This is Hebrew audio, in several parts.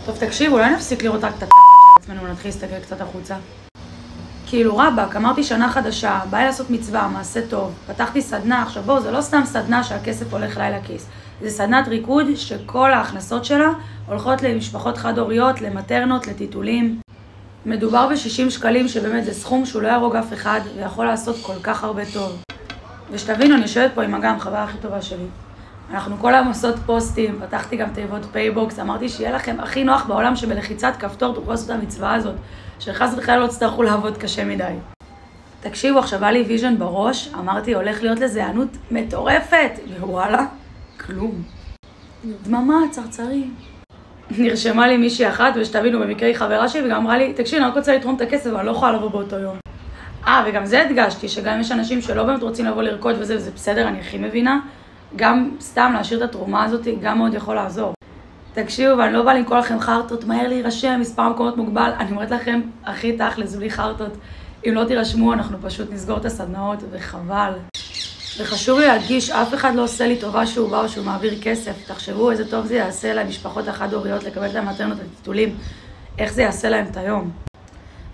טוב, תקשיב, אולי נפסיק לראות רק את התחת של עצמנו ונתחיל להסתכל קצת החוצה. כאילו רבק, אמרתי שנה חדשה, באי לעשות מצווה, מעשה טוב, פתחתי סדנה, עכשיו בואו, זה לא סתם סדנה שהכסף הולך לי לכיס. זה סדנת ריקוד שכל ההכנסות שלה הולכות למשפחות חד-הוריות, למטרנות, לטיטולים. מדובר ב-60 שקלים שבאמת זה סכום שהוא לא ירוג אף אחד ויכול לעשות כל כך הרבה טוב. ושתבינו, אני יושבת פה עם אגם, חברה הכי טובה שלי. אנחנו כל היום עושות פוסטים, פתחתי גם תיבות פייבוקס, אמרתי שיהיה לכם הכי נוח בעולם שבלחיצת כפתור תוכלו לעשות את המצווה הזאת, שחס בכלל לא תצטרכו לעבוד קשה מדי. תקשיבו, עכשיו היה לי ויז'ן בראש, אמרתי הולך להיות לזה הענות מטורפת, ווואלה, כלום. דממה, צרצרים. נרשמה לי מישהי אחת, ושתבינו, במקרה היא חברה שלי, וגם אמרה לי, תקשיב, אני רק רוצה לתרום את הכסף, אבל אני לא יכולה לבוא באותו יום. וגם זה הדגשתי, שגם יש אנשים שלא באמת רוצים לבוא לרקוד וזה בסדר, אני הכי מבינה. גם סתם להשאיר את התרומה הזאת, גם מאוד יכול לעזור. תקשיבו, ואני לא באה למכור לכם חרטות, מהר להירשם, מספר מקומות מוגבל, אני אומרת לכם, הכי תכל'ס, בלי חרטות. אם לא תירשמו, אנחנו פשוט נסגור את הסדנאות, וחבל. וחשוב לי להדגיש, אף אחד לא עושה לי טובה שהוא בא או שהוא מעביר כסף. תחשבו איזה טוב זה יעשה למשפחות החד-הוריות לקבל את המטרנות והטיטולים, איך זה יעשה להם את היום.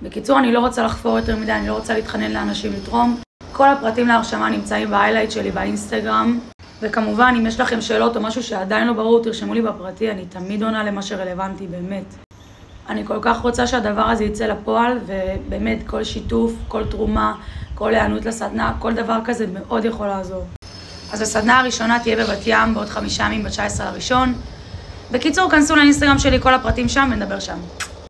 בקיצור, אני לא רוצה לחפור יותר מדי, אני לא רוצה להתחנן לאנשים לתרום. כל הפרטים להרשמה נמצאים בהיילייט שלי באינסטגרם. וכמובן, אם יש לכם שאלות או משהו שעדיין לא ברור, תרשמו לי בפרטי, אני תמיד עונה למה שרלוונטי, באמת. אני כל כך רוצה שהדבר הזה יצא לפועל, ובאמת כל שיתוף, כל תרומה, כל הענות לסדנה, כל דבר כזה מאוד יכול לעזור. אז הסדנה הראשונה תהיה בבת ים בעוד 5 ימים ב-19 לראשון. בקיצור, כנסו לאינסטגרם שלי, כל הפרטים שם ונדבר שם.